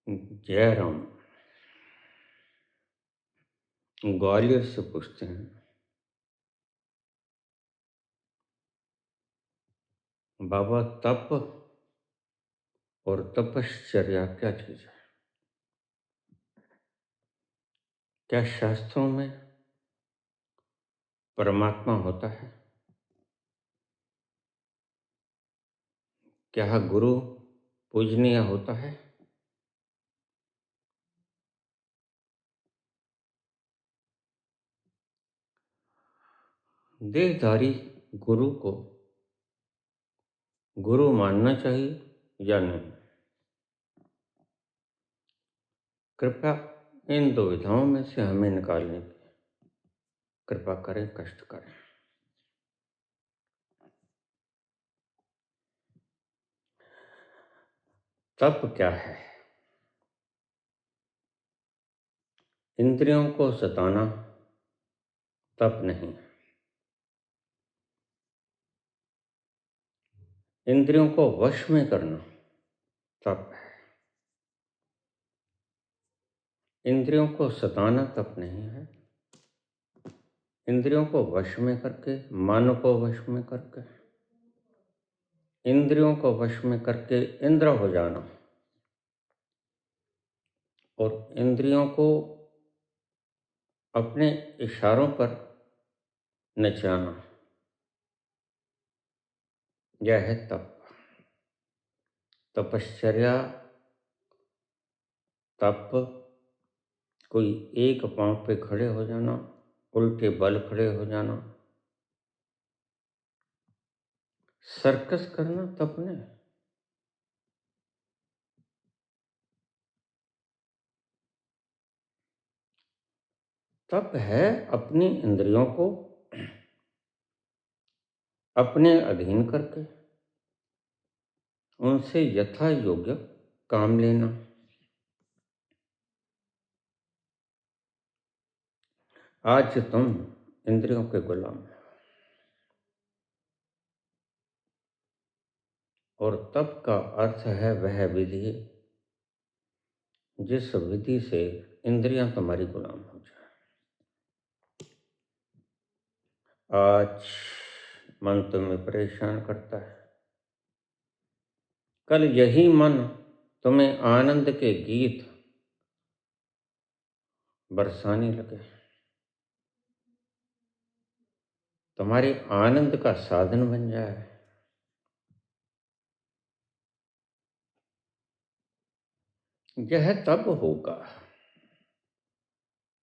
जय राम। ग्वालियर से पूछते हैं, बाबा तप और तपश्चर्या क्या चीज है? क्या शास्त्रों में परमात्मा होता है? क्या गुरु पूजनीय होता है? देहधारी गुरु को गुरु मानना चाहिए या नहीं? कृपया इन दो विधाओं में से हमें निकालने की कृपा करें, कष्ट करें। तप क्या है? इंद्रियों को सताना तप नहीं है। इंद्रियों को वश में करना तप है। इंद्रियों को सताना तप नहीं है। इंद्रियों को वश में करके, मन को वश में करके, इंद्रियों को वश में करके इंद्र हो जाना और इंद्रियों को अपने इशारों पर नचाना, यह है तप। तपश्चर्या, तप कोई एक पांव पे खड़े हो जाना, उल्टे बल खड़े हो जाना, सर्कस करना तप नहीं। तप है अपनी इंद्रियों को अपने अधीन करके उनसे यथा योग्य काम लेना। आज तुम इंद्रियों के गुलाम हो और तप का अर्थ है वह विधि जिस विधि से इंद्रियां तुम्हारी गुलाम हो जाए। आज मन तुम्हें परेशान करता है, कल यही मन तुम्हें आनंद के गीत बरसाने लगे, तुम्हारे आनंद का साधन बन जाए। यह तब होगा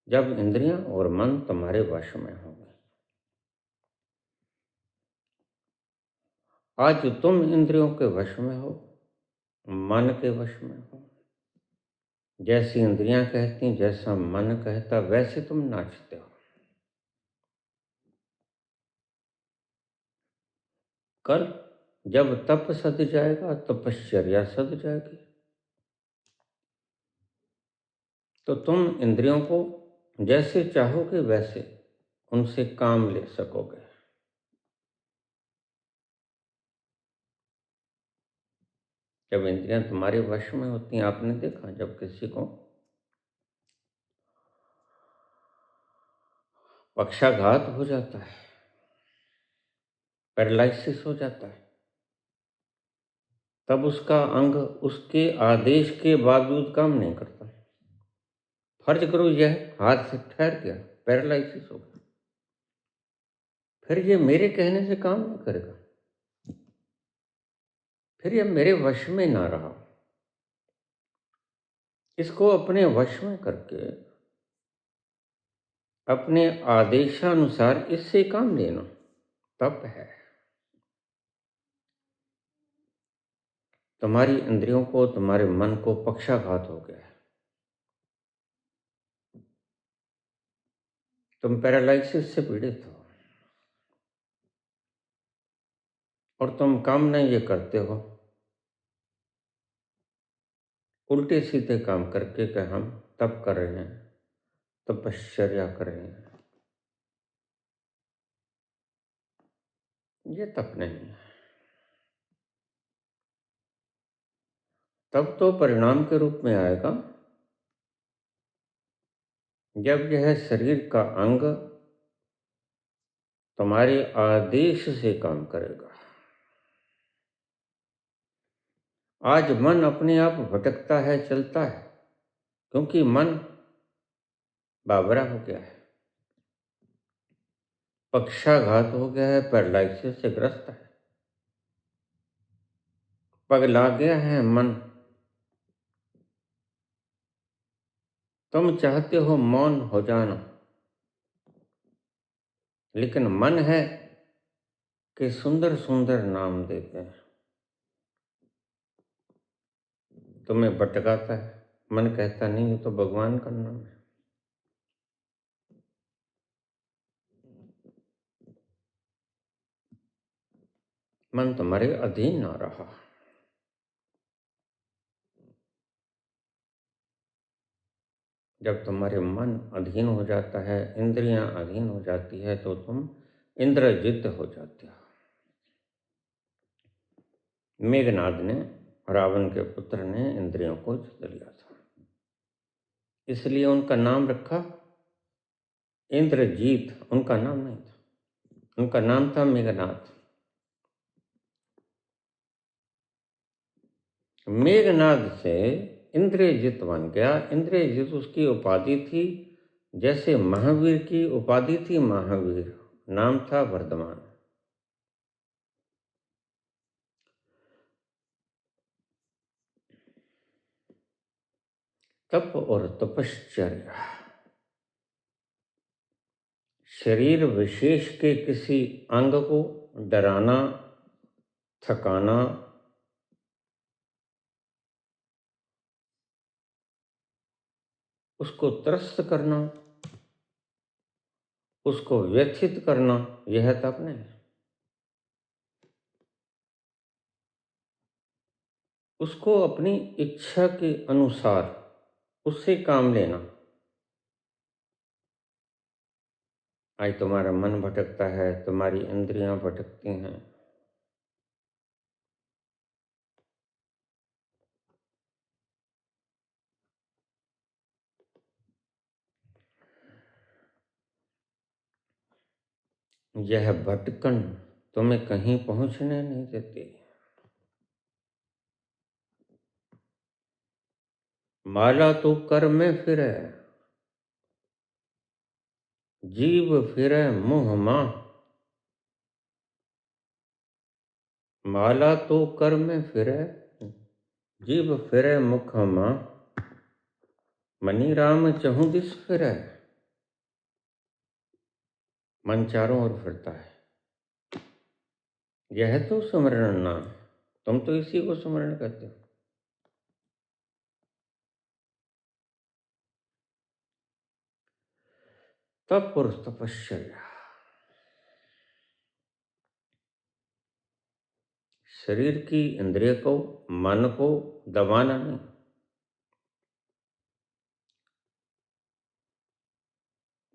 जब इंद्रियां और मन तुम्हारे वश में होंगे। आज तुम इंद्रियों के वश में हो, मन के वश में हो। जैसी इंद्रियां कहती, जैसा मन कहता, वैसे तुम नाचते हो। कल जब तप सध जाएगा, तपश्चर्या सध जाएगी, तो तुम इंद्रियों को जैसे चाहोगे वैसे उनसे काम ले सकोगे। जब इंद्रियां तुम्हारे वश में होती हैं, आपने देखा जब किसी को पक्षाघात हो जाता है, पैरालिसिस हो जाता है, तब उसका अंग उसके आदेश के बावजूद काम नहीं करता। फर्ज करो यह हाथ से ठहर गया, पैरालिसिस हो गया, फिर ये मेरे कहने से काम नहीं करेगा, फिर ये मेरे वश में ना रहा। इसको अपने वश में करके अपने आदेशानुसार इससे काम लेना तप है। तुम्हारी इंद्रियों को, तुम्हारे मन को पक्षाघात हो गया है, तुम पैरालिसिस से पीड़ित हो और तुम काम नहीं ये करते हो, उल्टे सीधे काम करके कि हम तप कर रहे हैं, तपश्चर्या कर रहे हैं। ये तप नहीं है। तब तो परिणाम के रूप में आएगा जब यह शरीर का अंग तुम्हारे आदेश से काम करेगा। आज मन अपने आप भटकता है, चलता है, क्योंकि मन बावरा हो गया है, पक्षाघात हो गया है, पैरालिसिस से ग्रस्त है, पगला गया है मन। तुम चाहते हो मौन हो जाना, लेकिन मन है कि सुंदर सुंदर नाम देते हैं, तुम्हें भटकाता है। मन कहता नहीं, ये तो भगवान का नाम है। मन तुम्हारे अधीन ना रहा। जब तुम्हारे मन अधीन हो जाता है, इंद्रियां अधीन हो जाती है, तो तुम इंद्रजित हो जाते हो। मेघनाद ने, रावण के पुत्र ने, इंद्रियों को जीत लिया था, इसलिए उनका नाम रखा इंद्रजीत। उनका नाम नहीं था, उनका नाम था मेघनाद। मेघनाद से इंद्रजित बन गया। इंद्रजित उसकी उपाधि थी, जैसे महावीर की उपाधि थी महावीर, नाम था वर्धमान। तप और तपश्चर्या शरीर विशेष के किसी अंग को डराना, थकाना, उसको त्रस्त करना, उसको व्यथित करना, यह तप नहीं। उसको अपनी इच्छा के अनुसार उससे काम लेना। आज तुम्हारा मन भटकता है, तुम्हारी इंद्रियां भटकती हैं, यह भटकन तुम्हें कहीं पहुंचने नहीं देती। माला तो कर में फिरे, जीव फिरे मुंह मां। माला तो कर में फिरे, जीव फिरे मुख मां। मनी राम चहु दिस फिरे। मन चारों ओर फिरता है। यह तो स्मरण नाम, तुम तो इसी को स्मरण करते हो। तप और तपश्चर्या शरीर की इंद्रिय को, मन को दबाना नहीं।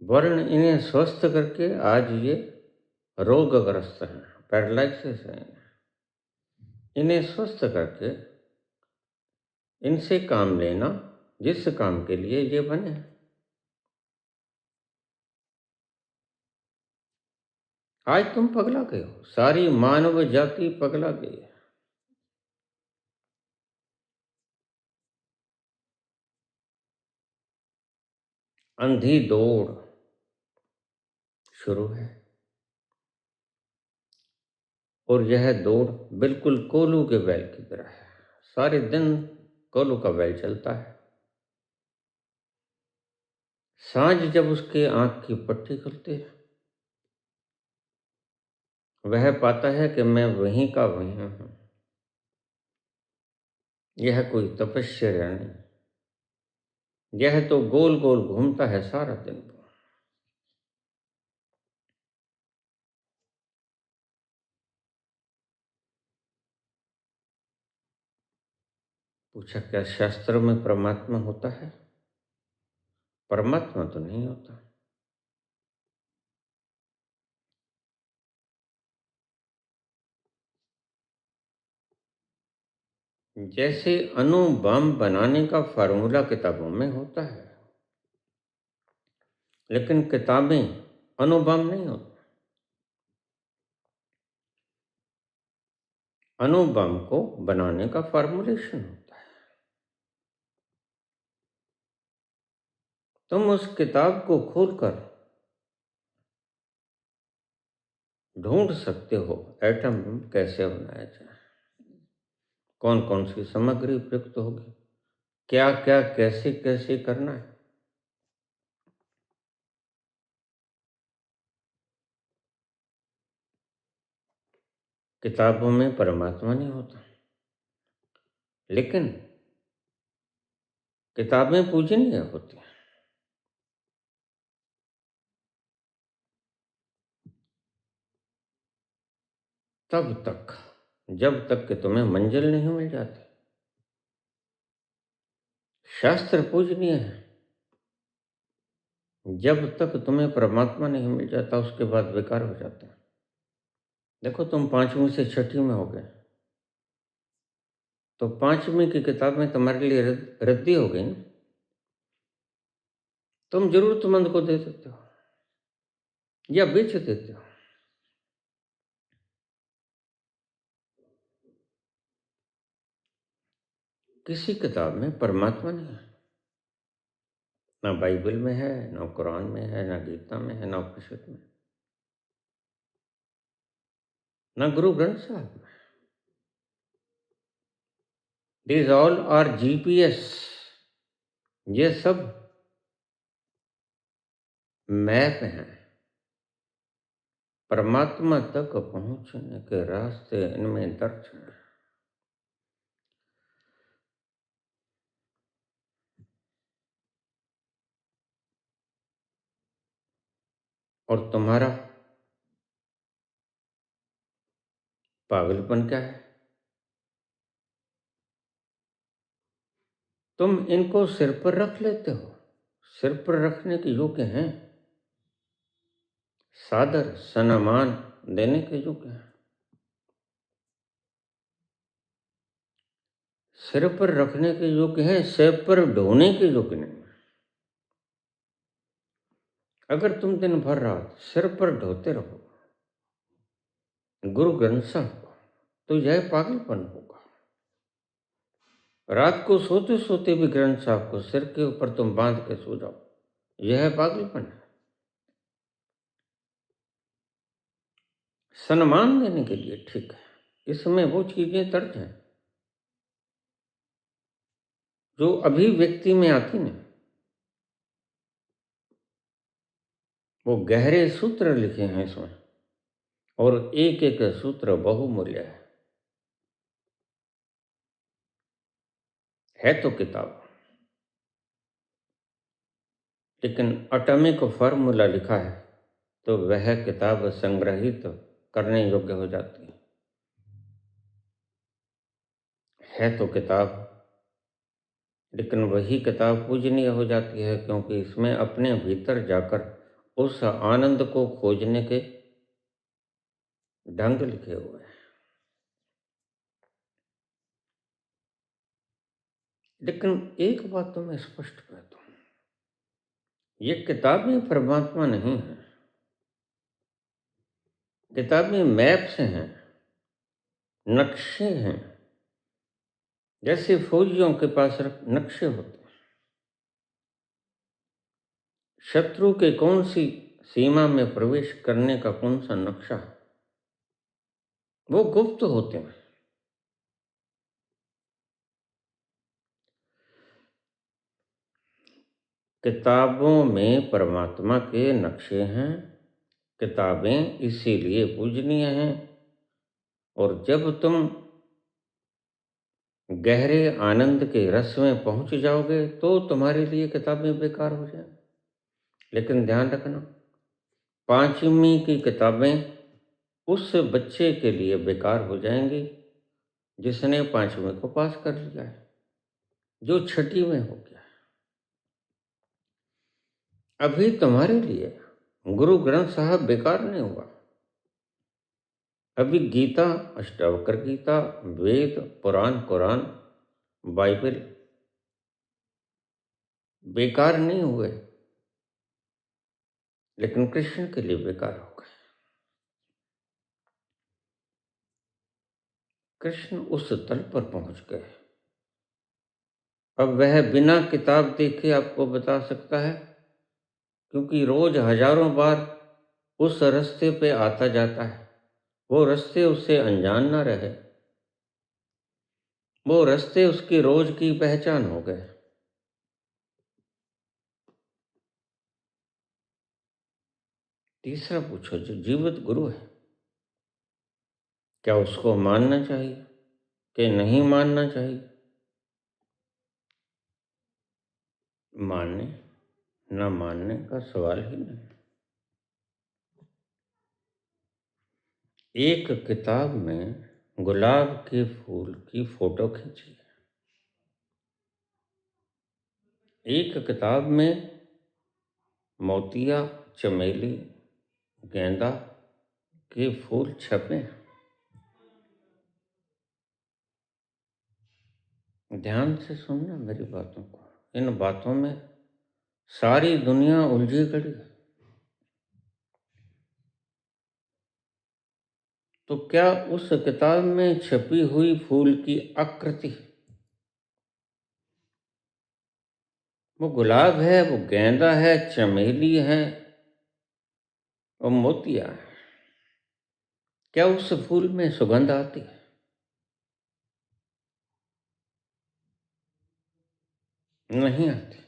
वर्ण इन्हें स्वस्थ करके आज ये रोगग्रस्त हैं, पैरालिसिस है। इन्हें स्वस्थ करके इनसे काम लेना, जिस काम के लिए ये बने। आज तुम पगला गए हो, सारी मानव जाति पगला गई है। अंधी दौड़ शुरू है, और यह दौड़ बिल्कुल कोलू के बैल की तरह है। सारे दिन कोलू का बैल चलता है। सांझ जब उसके आंख की पट्टी खुलती है, वह पाता है कि मैं वहीं का वहीं हूं। यह कोई तपस्या नहीं, यह तो गोल गोल घूमता है सारा दिन। पूछा, क्या शास्त्र में परमात्मा होता है? परमात्मा तो नहीं होता। जैसे अणु बम बनाने का फार्मूला किताबों में होता है, लेकिन किताबें अणु बम नहीं होती। अणु बम को बनाने का फार्मूलेशन होता है। तुम उस किताब को खोलकर ढूंढ सकते हो एटम बम कैसे बनाया जाए, कौन कौन सी सामग्री प्रयुक्त होगी, क्या क्या कैसे कैसे करना है। किताबों में परमात्मा नहीं होता, लेकिन किताबें पूजनीय होती हैं। तब तक, जब तक कि तुम्हें मंजिल नहीं मिल जाती। शास्त्र पूजनीय है, जब तक तुम्हें परमात्मा नहीं मिल जाता उसके बाद बेकार हो जाता है। देखो, तुम 5वीं से 6ठी में हो गए, तो 5वीं की किताबें तुम्हारे लिए रद्दी हो गई ना। तुम जरूरतमंद को दे देते हो या बेच देते हो। किसी किताब में परमात्मा नहीं है, ना बाइबल में है, ना कुरान में है, ना गीता में है, ना उपनिषद में, ना गुरु ग्रंथ साहब में। These all are GPS। ये सब मैप हैं, परमात्मा तक पहुंचने के रास्ते इनमें दर्ज हैं। और तुम्हारा पागलपन क्या है? तुम इनको सिर पर रख लेते हो, सिर पर रखने के योग्य हैं, सादर सम्मान देने के योग्य हैं। सिर पर रखने के योग्य हैं, सिर पर ढोने के योग्य नहीं। अगर तुम दिन भर रात सिर पर ढोते रहो गुरु ग्रंथ साहब को, तो यह पागलपन होगा। रात को सोते सोते भी ग्रंथ साहब को सिर के ऊपर तुम बांध के सो जाओ, यह पागलपन है। सम्मान देने के लिए ठीक है, इसमें वो चीजें दर्ज हैं जो अभिव्यक्ति में आती नहीं। वो गहरे सूत्र लिखे हैं इसमें, और एक एक सूत्र बहुमूल्य है तो किताब, लेकिन एटॉमिक फार्मूला लिखा है तो वह किताब संग्रहित करने योग्य हो जाती है तो किताब, लेकिन वही किताब पूजनीय हो जाती है क्योंकि इसमें अपने भीतर जाकर उस आनंद को खोजने के ढंग लिखे हुए हैं। लेकिन एक बात तो मैं स्पष्ट कर दूं, ये किताबें परमात्मा नहीं है, किताबें मैप्स हैं, नक्शे हैं। जैसे फौजियों के पास नक्शे होते हैं, शत्रु के कौन सी सीमा में प्रवेश करने का कौन सा नक्शा है, वो गुप्त होते हैं। किताबों में परमात्मा के नक्शे हैं, किताबें इसीलिए पूजनीय हैं। और जब तुम गहरे आनंद के रस में पहुंच जाओगे तो तुम्हारे लिए किताबें बेकार हो जाएंगी। लेकिन ध्यान रखना, 5वीं की किताबें उस बच्चे के लिए बेकार हो जाएंगी जिसने 5वीं को पास कर लिया है, जो 6ठी में हो गया। अभी तुम्हारे लिए गुरु ग्रंथ साहब बेकार नहीं हुआ। अभी गीता, अष्टावक्र गीता, वेद, पुराण, कुरान बाइबल बेकार नहीं हुए, लेकिन कृष्ण के लिए बेकार हो गए। कृष्ण उस तल पर पहुंच गए। अब वह बिना किताब देखे आपको बता सकता है, क्योंकि रोज हजारों बार उस रास्ते पे आता जाता है। वो रास्ते उससे अनजान ना रहे, वो रास्ते उसकी रोज की पहचान हो गए। तीसरा पूछो, जो जीवित गुरु है, क्या उसको मानना चाहिए कि नहीं मानना चाहिए? मानने न मानने का सवाल ही नहीं। एक किताब में गुलाब के फूल की फोटो खींची, एक किताब में मोतिया, चमेली, गेंदा के फूल छपे। ध्यान से सुनना मेरी बातों को, इन बातों में सारी दुनिया उलझी खड़ी है। तो क्या उस किताब में छपी हुई फूल की आकृति, वो गुलाब है, वो गेंदा है, चमेली है और मोतिया है, क्या उस फूल में सुगंध आती है? नहीं आती।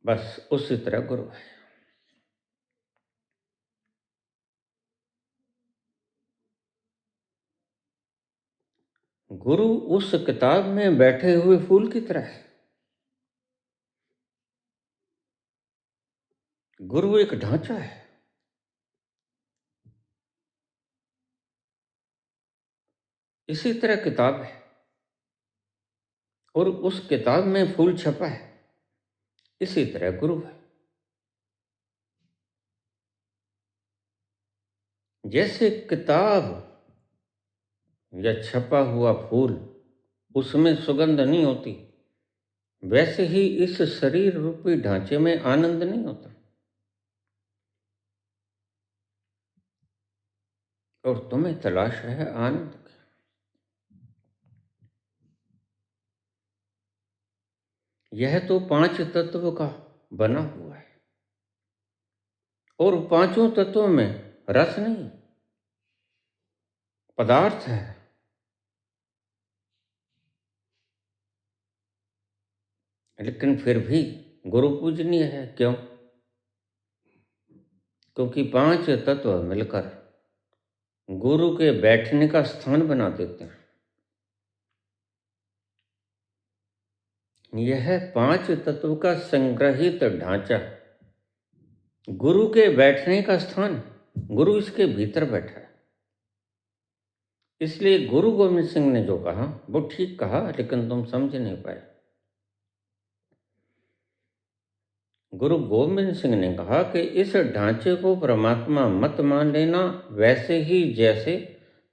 बस उसी तरह गुरु है। गुरु उस किताब में बैठे हुए फूल की तरह है। गुरु एक ढांचा है। इसी तरह किताब है, और उस किताब में फूल छपा है। इसी तरह गुरु है। जैसे किताब या छपा हुआ फूल, उसमें सुगंध नहीं होती, वैसे ही इस शरीर रूपी ढांचे में आनंद नहीं होता। और तुम्हें तलाश है आनंद की। यह तो पांच तत्व का बना हुआ है, और पांचों तत्वों में रस नहीं, पदार्थ है। लेकिन फिर भी गुरु पूजनीय है। क्यों? क्योंकि पांच तत्व मिलकर गुरु के बैठने का स्थान बना देते हैं। यह पांच तत्व का संग्रहित ढांचा, गुरु के बैठने का स्थान, गुरु इसके भीतर बैठा है। इसलिए गुरु गोविंद सिंह ने जो कहा वो ठीक कहा, लेकिन तुम समझ नहीं पाए। गुरु गोविंद सिंह ने कहा कि इस ढांचे को परमात्मा मत मान लेना, वैसे ही जैसे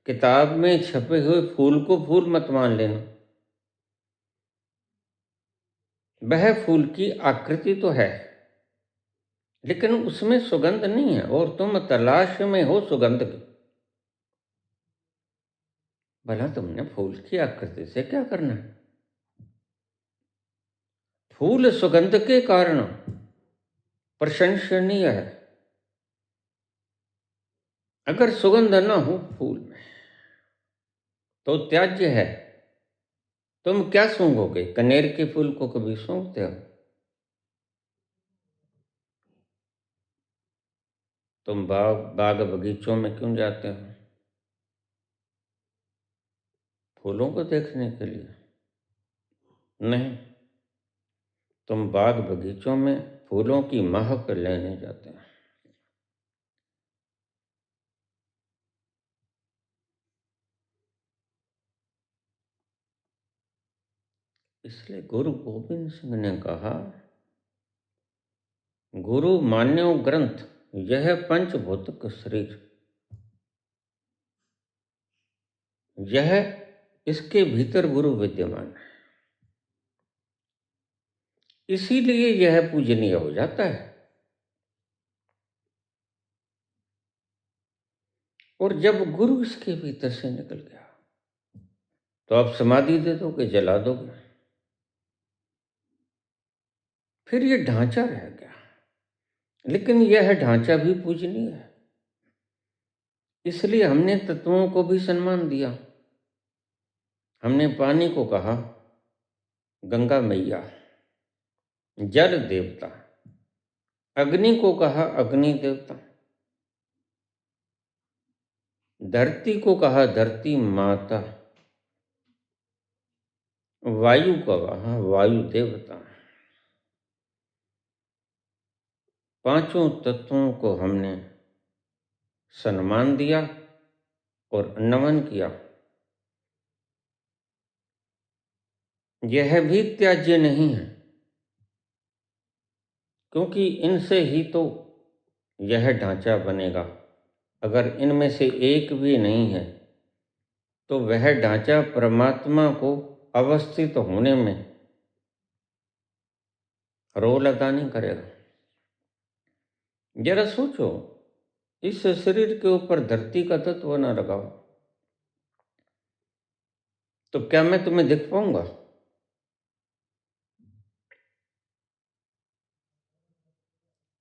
किताब में छपे हुए फूल को फूल मत मान लेना। वह फूल की आकृति तो है, लेकिन उसमें सुगंध नहीं है, और तुम तलाश में हो सुगंध की। भला तुमने फूल की आकृति से क्या करना है? फूल सुगंध के कारण प्रशंसनीय है। अगर सुगंध न हो फूल में तो त्याज्य है। तुम क्या सूंघोगे? कनेर के फूल को कभी सूंघते हो? तुम बाग बगीचों में क्यों जाते हो? फूलों को देखने के लिए नहीं, तुम बाग बगीचों में फूलों की महक लेने जाते हैं। इसलिए गुरु गोविंद सिंह ने कहा, गुरु मान्यो ग्रंथ यह पंचभौतिक शरीर। यह इसके भीतर गुरु विद्यमान है, इसीलिए यह पूजनीय हो जाता है। और जब गुरु इसके भीतर से निकल गया तो आप समाधि दे दोगे, जला दोगे, फिर ये ढांचा रह गया। लेकिन यह ढांचा भी पूजनीय है, इसलिए हमने तत्वों को भी सम्मान दिया। हमने पानी को कहा गंगा मैया, जल देवता, अग्नि को कहा अग्नि देवता, धरती को कहा धरती माता, वायु को कहा वायु देवता। पांचों तत्वों को हमने सम्मान दिया और नमन किया। यह भी त्याज्य नहीं है, क्योंकि इनसे ही तो यह ढांचा बनेगा। अगर इनमें से एक भी नहीं है तो वह ढांचा परमात्मा को अवस्थित होने में रोल अदा नहीं करेगा। जरा सोचो, इस शरीर के ऊपर धरती का तत्व न लगाओ तो क्या मैं तुम्हें दिख पाऊंगा?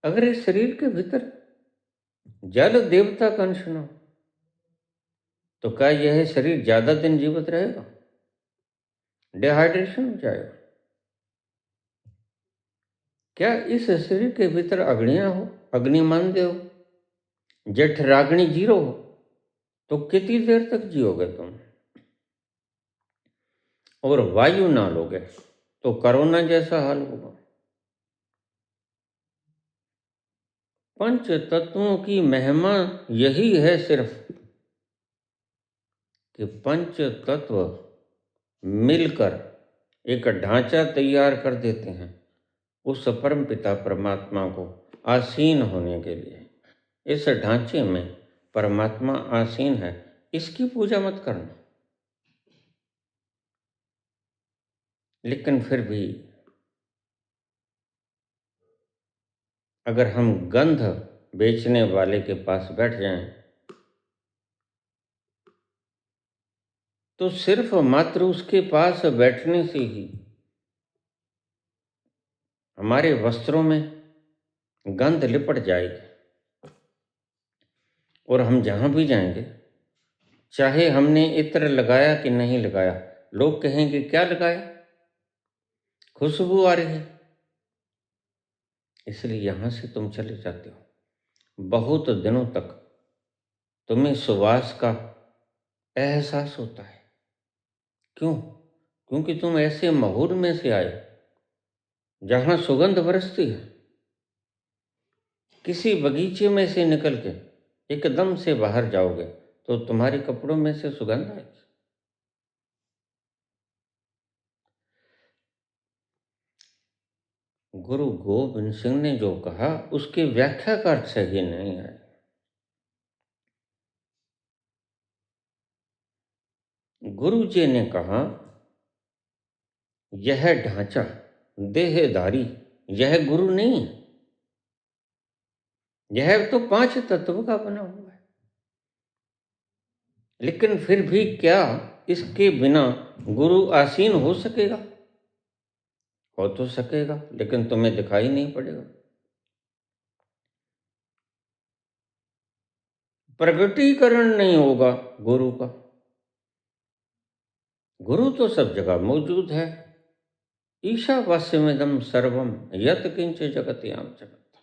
अगर इस शरीर के भीतर जल देवता का अंश न हो तो क्या यह शरीर ज्यादा दिन जीवित रहेगा? डिहाइड्रेशन हो जाएगा। क्या इस शरीर के भीतर अग्नियां हो, अग्नि मानते हो, जठराग्नि जीरो हो तो कितनी देर तक जियोगे तुम? और वायु ना लोगे तो कोरोना जैसा हाल होगा। पंच तत्वों की महिमा यही है सिर्फ कि पंच तत्व मिलकर एक ढांचा तैयार कर देते हैं उस परम पिता परमात्मा को आसीन होने के लिए। इस ढांचे में परमात्मा आसीन है, इसकी पूजा मत करना। लेकिन फिर भी अगर हम गंध बेचने वाले के पास बैठ जाएं तो सिर्फ मात्र उसके पास बैठने से ही हमारे वस्त्रों में गंध लिपट जाएगी और हम जहां भी जाएंगे, चाहे हमने इत्र लगाया कि नहीं लगाया, लोग कहेंगे क्या लगाया, खुशबू आ रही है। इसलिए यहां से तुम चले जाते हो, बहुत दिनों तक तुम्हें सुवास का एहसास होता है। क्यों? क्योंकि तुम ऐसे माहौल में से आए जहां सुगंध बरसती है। किसी बगीचे में से निकल के एकदम से बाहर जाओगे तो तुम्हारे कपड़ों में से सुगंध आएगी। गुरु गोविंद सिंह ने जो कहा उसकी व्याख्या का अर्थ सही नहीं है। गुरु जी ने कहा यह ढांचा देहधारी यह गुरु नहीं है, यह तो पांच तत्व का बना हुआ है। लेकिन फिर भी क्या इसके बिना गुरु आसीन हो सकेगा? हो तो सकेगा, लेकिन तुम्हें दिखाई नहीं पड़ेगा। प्रगटीकरण नहीं होगा गुरु का। गुरु तो सब जगह मौजूद है। ईशावास्यमिदं सर्वम यत् किंच जगत्याम जगत।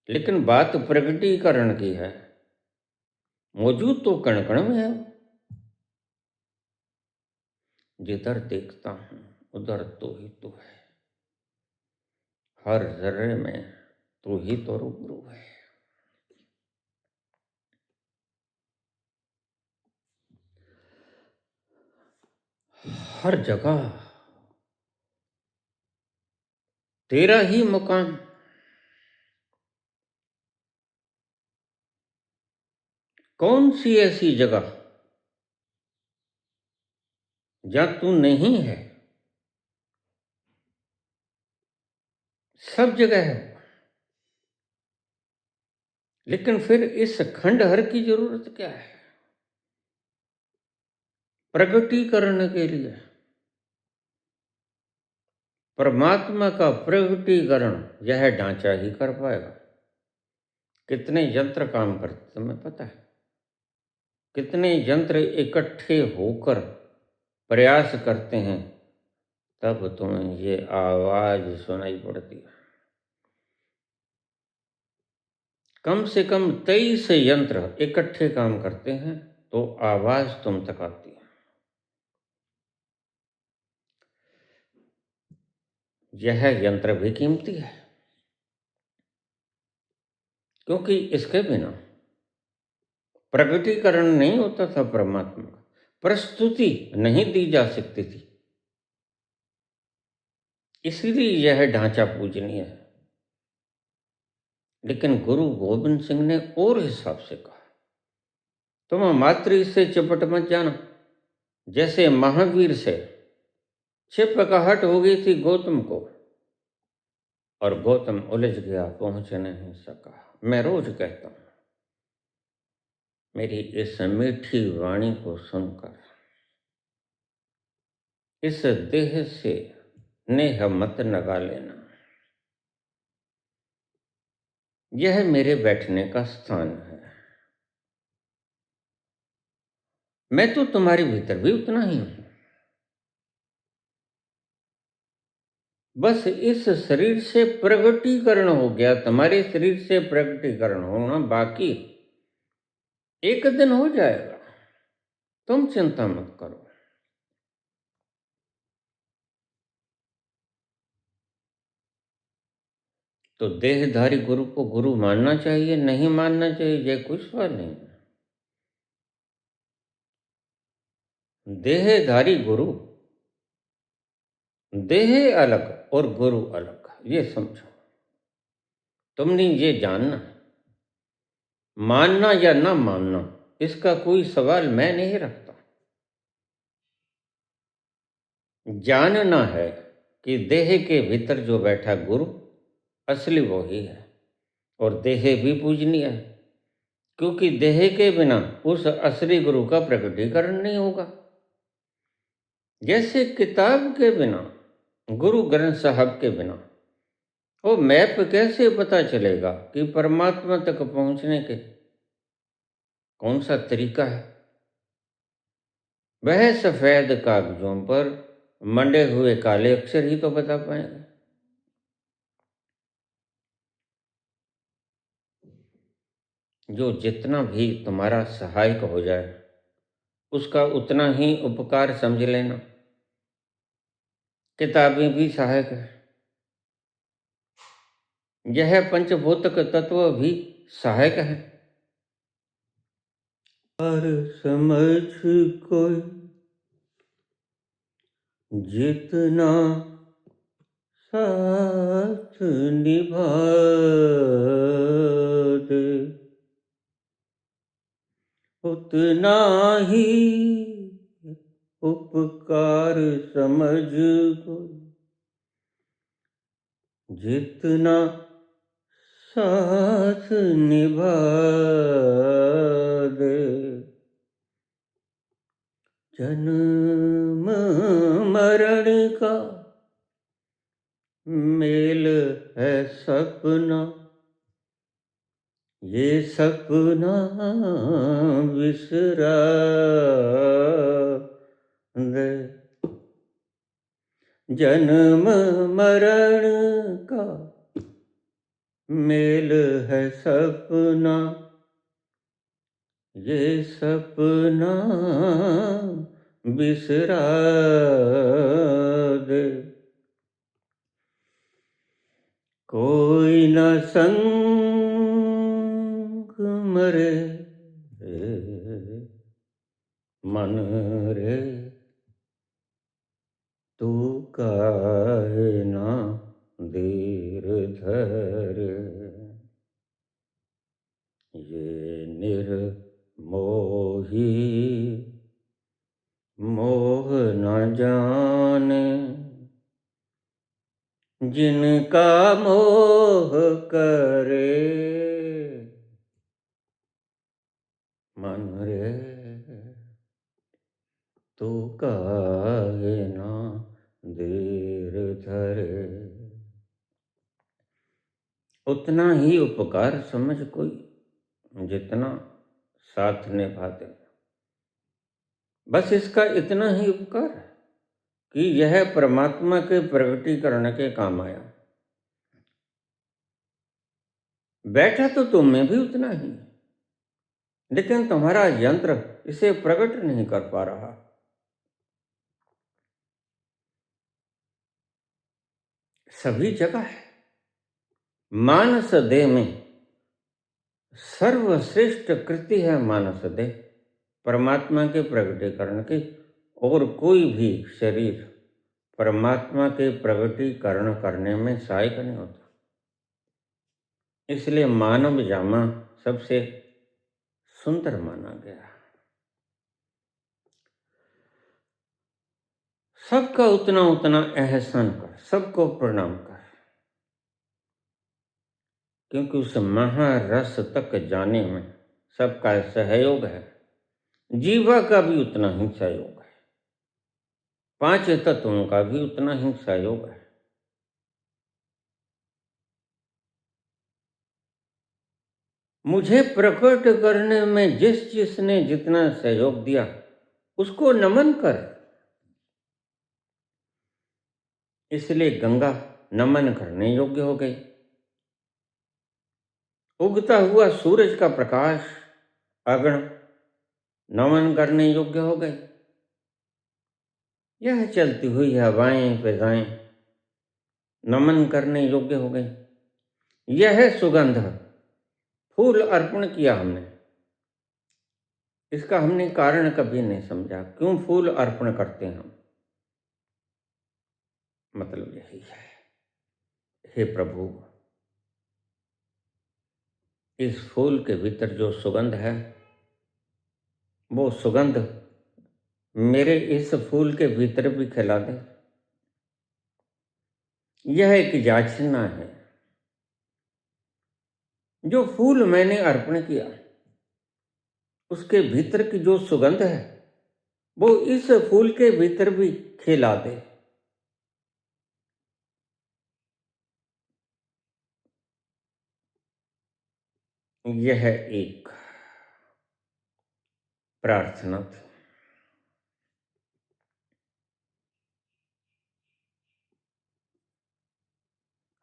लेकिन बात प्रगटीकरण की है, मौजूद तो कण कण में है। जिधर देखता हूं उधर तो ही तो है, हर जर्रे में तो ही तो रूबरू है। हर जगह तेरा ही मुकाम। कौन सी ऐसी जगह जहां तू नहीं है? सब जगह है, लेकिन फिर इस खंडहर की जरूरत क्या है? प्रगटीकरण के लिए। परमात्मा का प्रगटीकरण यह ढांचा ही कर पाएगा। कितने यंत्र काम करते तुम्हें पता है? कितने यंत्र इकट्ठे होकर प्रयास करते हैं, तब तुम्हें ये आवाज सुनाई पड़ती है। कम से कम 23 यंत्र इकट्ठे काम करते हैं तो आवाज तुम तक आती है। यह यंत्र भी कीमती है, क्योंकि इसके बिना प्रगटीकरण नहीं होता था परमात्मा का, प्रस्तुति नहीं दी जा सकती थी। इसीलिए यह ढांचा पूजनीय है। लेकिन गुरु गोविंद सिंह ने और हिसाब से कहा, तुम मात्र इससे चिपट मत जाना, जैसे महावीर से चिपकाहट हो गई थी गौतम को, और गौतम उलझ गया, पहुंच नहीं सका। मैं रोज कहता हूं, मेरी इस मीठी वाणी को सुनकर इस देह से नेह मत लगा लेना। यह मेरे बैठने का स्थान है। मैं तो तुम्हारे भीतर भी उतना ही हूं। बस इस शरीर से प्रगटीकरण हो गया, तुम्हारे शरीर से प्रगटीकरण होना बाकी, एक दिन हो जाएगा, तुम चिंता मत करो। तो देहधारी गुरु को गुरु मानना चाहिए, नहीं मानना चाहिए, यह कोई सवाल नहीं है। देहधारी गुरु, देह अलग और गुरु अलग, ये समझो। तुमने ये जानना है, मानना या ना मानना, इसका कोई सवाल मैं नहीं रखता। जानना है कि देह के भीतर जो बैठा गुरु असली वो ही है, और देह भी पूजनीय है, क्योंकि देह के बिना उस असली गुरु का प्रकटीकरण नहीं होगा। जैसे किताब के बिना, गुरु ग्रंथ साहब के बिना, वो मैप कैसे पता चलेगा कि परमात्मा तक पहुंचने के कौन सा तरीका है? वह सफेद कागजों पर मंडे हुए काले अक्षर ही तो बता पाएंगे। जो जितना भी तुम्हारा सहायक हो जाए, उसका उतना ही उपकार समझ लेना। किताबें भी सहायक है, यह पंचभूतक तत्व भी सहायक है। और समझ कोई जितना साथ निभा दे, उतना ही उपकार समझ कोई जितना साथ निभा दे। जन्म मरण का मेल है सपना, ये सपना विसरा दे। जन्म मरण का मेल है सपना, ये सपना बिसरा दे। कोई न संग मरे मन रे, तू काहे ना धीर धर। ये मोही मोह न जाने, जिनका मोह करे मन रे, तू काहे ना देर धरे। उतना ही उपकार समझ कोई जितना साथ निभाते। बस इसका इतना ही उपकार है कि यह परमात्मा के प्रगटीकरण के काम आया। बैठा तो तुम में भी उतना ही, लेकिन तुम्हारा यंत्र इसे प्रकट नहीं कर पा रहा। सभी जगह है। मानस देह में सर्वश्रेष्ठ कृति है मानस देह, परमात्मा के प्रगटीकरण की। और कोई भी शरीर परमात्मा के प्रगटीकरण करने में सहायक नहीं होता। इसलिए मानव जामा सबसे सुंदर माना गया। सबका उतना उतना एहसान कर, सबको प्रणाम कर, क्योंकि उस महारस तक जाने में सबका सहयोग है। जीवा का भी उतना ही सहयोग है, पांच तत्वों का भी उतना ही सहयोग है। मुझे प्रकट करने में जिसने जितना सहयोग दिया उसको नमन कर। इसलिए गंगा नमन करने योग्य हो गई। उगता हुआ सूरज का प्रकाश अगण नमन करने योग्य हो गई। यह चलती हुई हवाएं फिजाएं नमन करने योग्य हो गई। यह सुगंध फूल अर्पण किया हमने, इसका हमने कारण कभी नहीं समझा, क्यों फूल अर्पण करते हैं हम। मतलब यही है, हे प्रभु, इस फूल के भीतर जो सुगंध है वो सुगंध मेरे इस फूल के भीतर भी खिला दे। यह एक याचना है। जो फूल मैंने अर्पण किया उसके भीतर की जो सुगंध है वो इस फूल के भीतर भी खिला दे। यह एक प्रार्थना थी।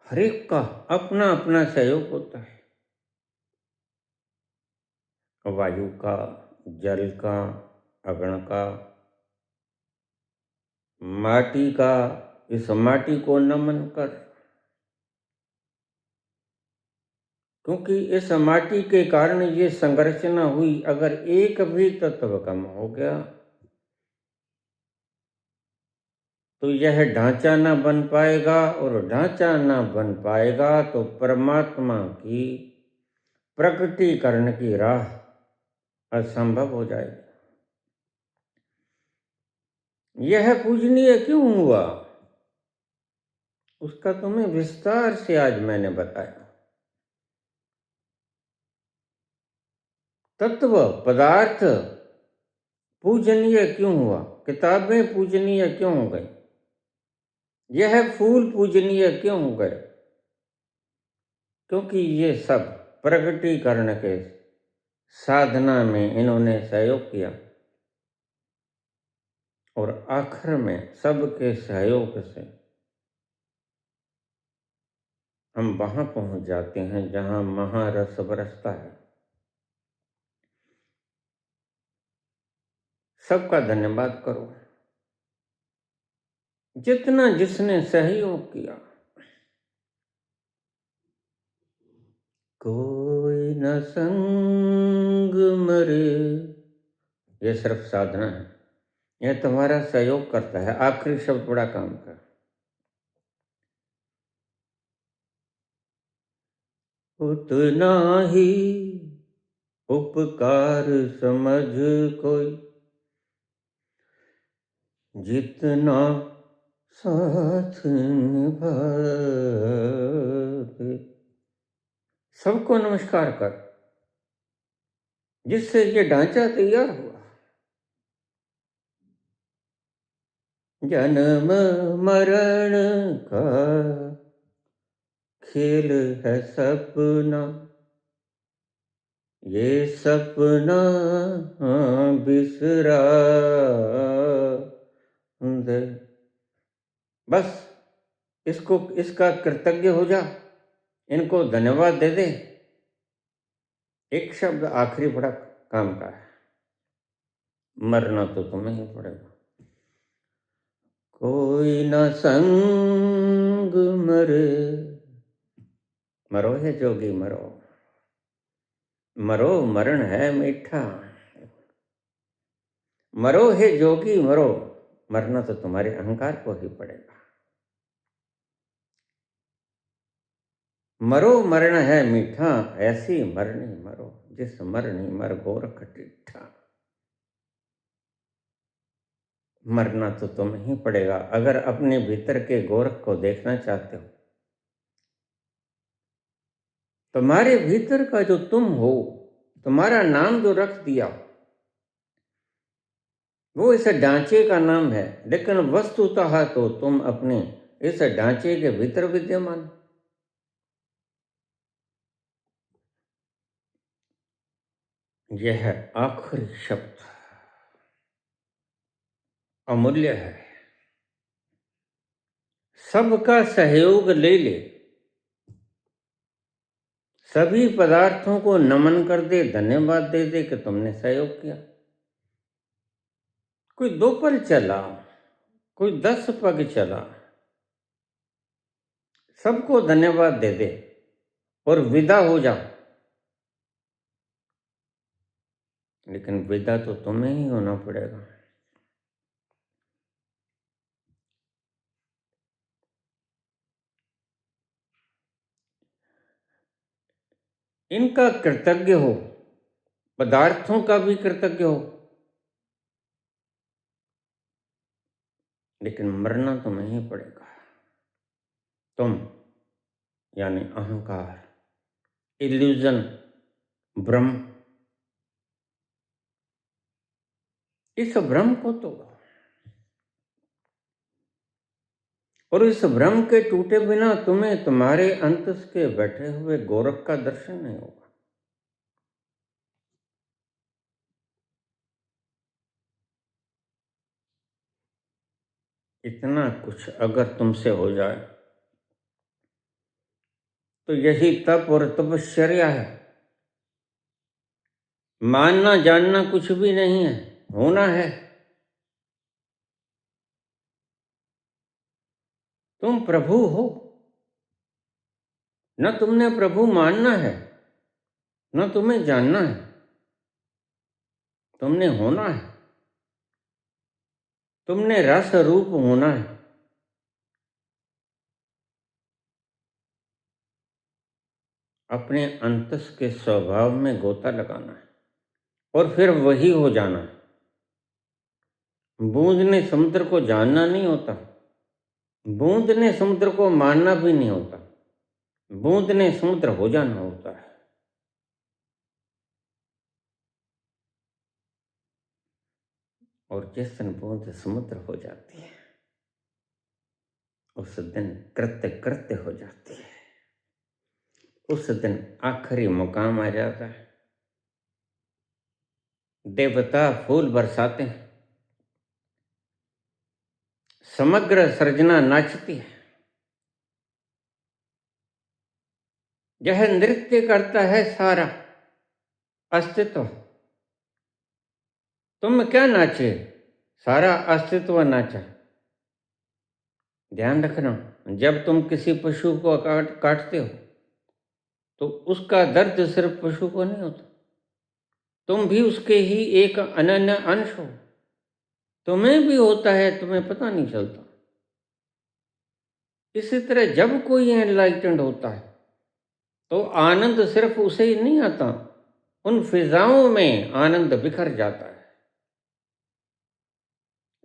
हर एक का अपना अपना सहयोग होता है। वायु का, जल का, अग्नि का, माटी का। इस माटी को नमन कर, क्योंकि इस माटी के कारण ये संरचना हुई। अगर एक भी तत्व कम हो गया तो यह ढांचा ना बन पाएगा, और ढांचा ना बन पाएगा तो परमात्मा की प्रकटीकरण की राह असंभव हो जाएगी। यह पूजनीय क्यों हुआ उसका तुम्हें विस्तार से आज मैंने बताया। तत्व पदार्थ पूजनीय क्यों हुआ, किताबें पूजनीय क्यों हो गई, यह फूल पूजनीय क्यों हो गए, क्योंकि ये सब प्रकटीकरण के साधना में इन्होंने सहयोग किया। और आखिर में सबके सहयोग से हम वहां पहुंच जाते हैं जहां महारस बरसता है। सबका धन्यवाद करो, जितना जिसने सहयोग किया। कोई न संग मरे, यह सिर्फ साधना है। यह तुम्हारा सहयोग करता है। आखिरी शब्द बड़ा काम का। उतना ही उपकार समझ कोई जितना साथ निभाए। सबको नमस्कार कर, जिससे ये ढांचा तैयार हुआ। जन्म मरण का खेल है सपना, ये सपना बिसरा दे। बस इसका कृतज्ञ हो जा, इनको धन्यवाद दे दे। एक शब्द आखिरी बड़ा काम का है, मरना तो तुम्हें ही पड़ेगा। कोई न संग मरे, मरो है जोगी मरो, मरो मरण है मीठा। मरो है जोगी मरो, मरना तो तुम्हारे अहंकार को ही पड़ेगा। मरो मरण है मीठा, ऐसी मरनी मरो, जिस मरनी मर गोरख टिट्ठा। मरना तो तुम्हें ही पड़ेगा। अगर अपने भीतर के गोरख को देखना चाहते हो, तुम्हारे भीतर का जो तुम हो, तुम्हारा नाम जो रख दिया, वो इस ढांचे का नाम है, लेकिन वस्तुतः तो तुम अपने इस ढांचे के भीतर विद्यमान। यह आखिरी शब्द अमूल्य है। सबका सहयोग ले ले, सभी पदार्थों को नमन कर दे, धन्यवाद दे दे कि तुमने सहयोग किया। कोई 2 पल चला, कोई 10 पग चला, सबको धन्यवाद दे दे और विदा हो जा। लेकिन विदा तो तुम्हें ही होना पड़ेगा। इनका कृतज्ञ हो, पदार्थों का भी कृतज्ञ हो, लेकिन मरना तुम्हें ही पड़ेगा। तुम यानी अहंकार, इल्यूजन, भ्रम, इस भ्रम को तोड़ो। और इस भ्रम के टूटे बिना तुम्हें तुम्हारे अंतस के बैठे हुए गोरख का दर्शन नहीं होगा। इतना कुछ अगर तुमसे हो जाए तो यही तप और तपश्चर्या है। मानना जानना कुछ भी नहीं है, होना है। तुम प्रभु हो, न तुमने प्रभु मानना है, न तुम्हें जानना है, तुमने होना है। तुमने रस रूप होना है। अपने अंतस के स्वभाव में गोता लगाना है और फिर वही हो जाना है। बूंद ने समुद्र को जानना नहीं होता, बूंद ने समुद्र को मानना भी नहीं होता, बूंद ने समुद्र हो जाना होता है। और जिस दिन बूंद समुद्र हो जाती है, उस दिन कृत्य कृत्य हो जाती है। उस दिन आखिरी मुकाम आ जाता है। देवता फूल बरसाते हैं, समग्र सृजना नाचती है। यह नृत्य करता है सारा अस्तित्व। तुम क्या नाचे, सारा अस्तित्व नाचा। ध्यान रखना, जब तुम किसी पशु को काटते हो तो उसका दर्द सिर्फ पशु को नहीं होता, तुम भी उसके ही एक अनन्य अंश हो। तुम्हें भी होता है, तुम्हें पता नहीं चलता। इसी तरह जब कोई एनलाइटेंड होता है तो आनंद सिर्फ उसे ही नहीं आता, उन फिजाओं में आनंद बिखर जाता है,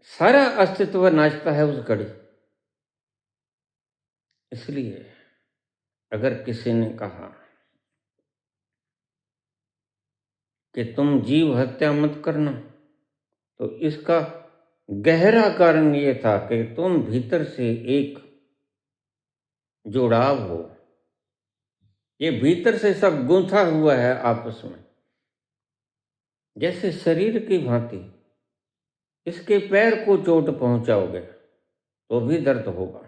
सारा अस्तित्व नाचता है उस घड़ी। इसलिए अगर किसी ने कहा कि तुम जीव हत्या मत करना, तो इसका गहरा कारण ये था कि तुम भीतर से एक जुड़ाव हो। ये भीतर से सब गूंथा हुआ है आपस में, जैसे शरीर की भांति। इसके पैर को चोट पहुंचाओगे तो भी दर्द होगा,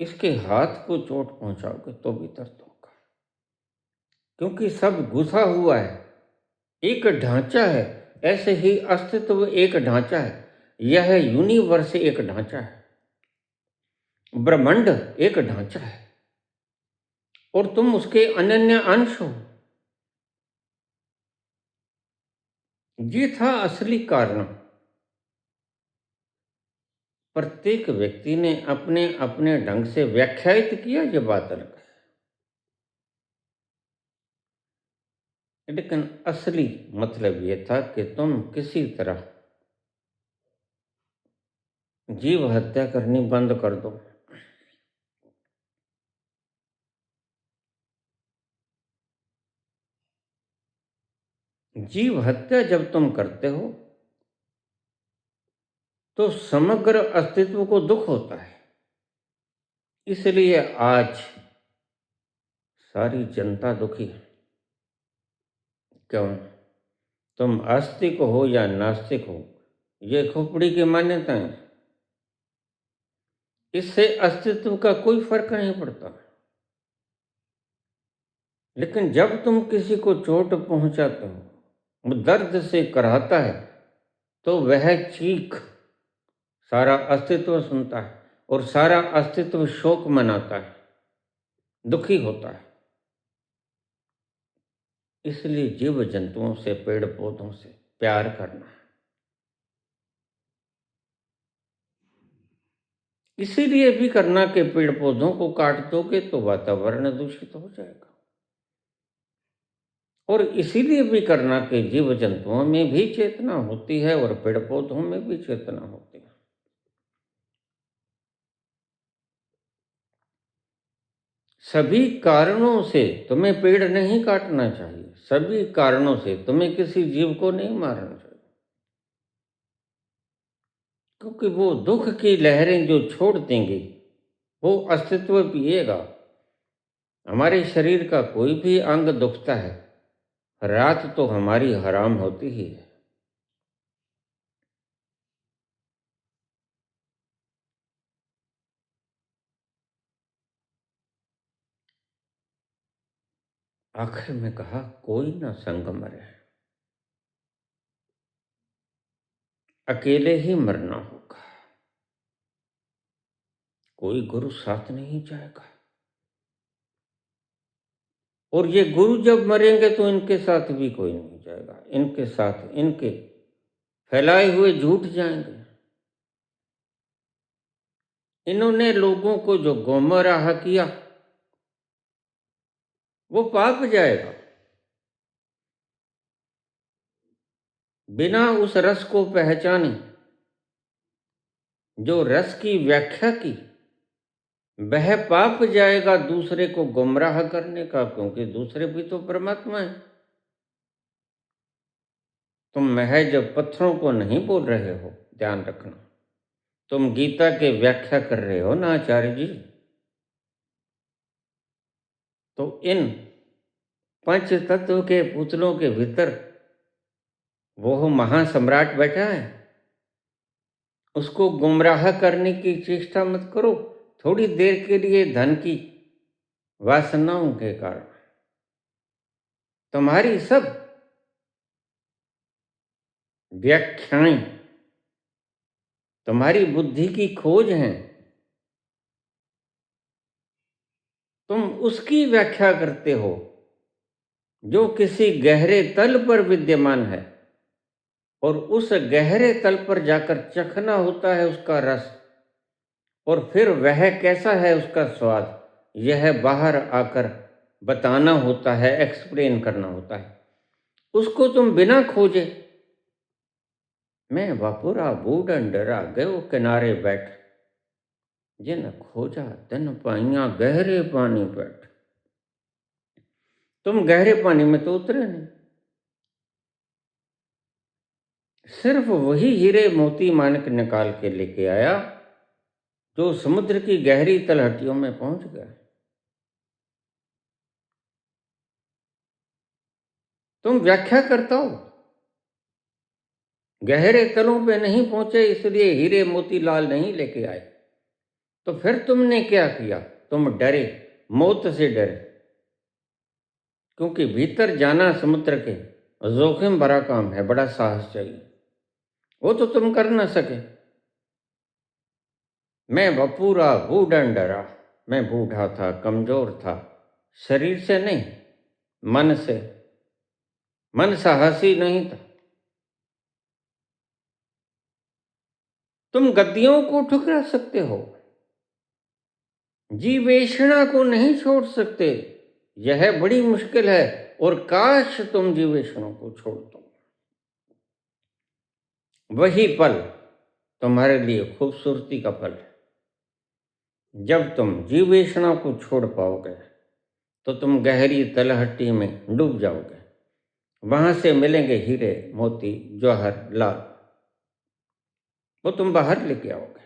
इसके हाथ को चोट पहुंचाओगे तो भी दर्द होगा, क्योंकि सब घुसा हुआ है, एक ढांचा है। ऐसे ही अस्तित्व एक ढांचा है, यह यूनिवर्स एक ढांचा है, ब्रह्मांड एक ढांचा है, और तुम उसके अनन्य अंश हो। ये था असली कारण। प्रत्येक व्यक्ति ने अपने अपने ढंग से व्याख्यायित किया, ये बात अलग है, लेकिन असली मतलब ये था कि तुम किसी तरह जीव हत्या करनी बंद कर दो। जीव हत्या जब तुम करते हो तो समग्र अस्तित्व को दुख होता है। इसलिए आज सारी जनता दुखी है। क्यों? तुम आस्तिक हो या नास्तिक हो, ये खोपड़ी की मान्यताएं, इससे अस्तित्व का कोई फर्क नहीं पड़ता। लेकिन जब तुम किसी को चोट पहुंचाते हो, वो दर्द से कराहता है, तो वह चीख सारा अस्तित्व सुनता है, और सारा अस्तित्व शोक मनाता है, दुखी होता है। इसलिए जीव जंतुओं से, पेड़ पौधों से प्यार करना है। इसीलिए भी करना कि पेड़ पौधों को काट दोगे तो वातावरण दूषित हो जाएगा, और इसीलिए भी करना कि जीव जंतुओं में भी चेतना होती है और पेड़ पौधों में भी चेतना होती है। सभी कारणों से तुम्हें पेड़ नहीं काटना चाहिए, सभी कारणों से तुम्हें किसी जीव को नहीं मारना चाहिए, क्योंकि वो दुख की लहरें जो छोड़ देंगे वो अस्तित्व पिएगा। हमारे शरीर का कोई भी अंग दुखता है, रात तो हमारी हराम होती ही है। आखिर में कहा, कोई ना संग मरे, अकेले ही मरना होगा, कोई गुरु साथ नहीं जाएगा। और ये गुरु जब मरेंगे तो इनके साथ भी कोई नहीं जाएगा, इनके साथ इनके फैलाए हुए झूठ जाएंगे। इन्होंने लोगों को जो गुमराह किया वो पाप जाएगा। बिना उस रस को पहचाने, जो रस की व्याख्या की, वह पाप जाएगा दूसरे को गुमराह करने का, क्योंकि दूसरे भी तो परमात्मा है। तुम महज पत्थरों को नहीं बोल रहे हो, ध्यान रखना, तुम गीता के व्याख्या कर रहे हो ना आचार्य जी। तो इन पंच तत्व के पुतलों के भीतर वो महासम्राट बैठा है, उसको गुमराह करने की चेष्टा मत करो। थोड़ी देर के लिए धन की वासनाओं के कारण तुम्हारी सब व्याख्याएं तुम्हारी बुद्धि की खोज हैं, तुम उसकी व्याख्या करते हो जो किसी गहरे तल पर विद्यमान है, और उस गहरे तल पर जाकर चखना होता है उसका रस, और फिर वह कैसा है उसका स्वाद, यह बाहर आकर बताना होता है, एक्सप्लेन करना होता है, उसको तुम बिना खोजे, मैं बापुरा बूढ़न डरा गयो किनारे बैठ, जिन खोजा तन पाइया गहरे पानी बैठ। तुम गहरे पानी में तो उतरे नहीं, सिर्फ वही हीरे मोती माणिक निकाल के लेके आया जो समुद्र की गहरी तलहटियों में पहुंच गया। तुम व्याख्या करता हो, गहरे तलों पे नहीं पहुंचे इसलिए हीरे मोती लाल नहीं लेके आए। तो फिर तुमने क्या किया? तुम डरे, मौत से डरे, क्योंकि भीतर जाना समुद्र के जोखिम भरा काम है, बड़ा साहस चाहिए, वो तो तुम कर ना सके। मैं बपूरा बूढ़न डरा, मैं बूढ़ा था, कमजोर था, शरीर से नहीं मन से, मन साहसी नहीं था। तुम गद्दियों को ठुकरा सकते हो, जीवेषणा को नहीं छोड़ सकते, यह बड़ी मुश्किल है, और काश तुम जीवेषणों को छोड़ दो। वही पल तुम्हारे लिए खूबसूरती का पल है। जब तुम जीवेषणा को छोड़ पाओगे तो तुम गहरी तलहटी में डूब जाओगे, वहां से मिलेंगे हीरे मोती जौहर लाल, वो तुम बाहर लेके आओगे।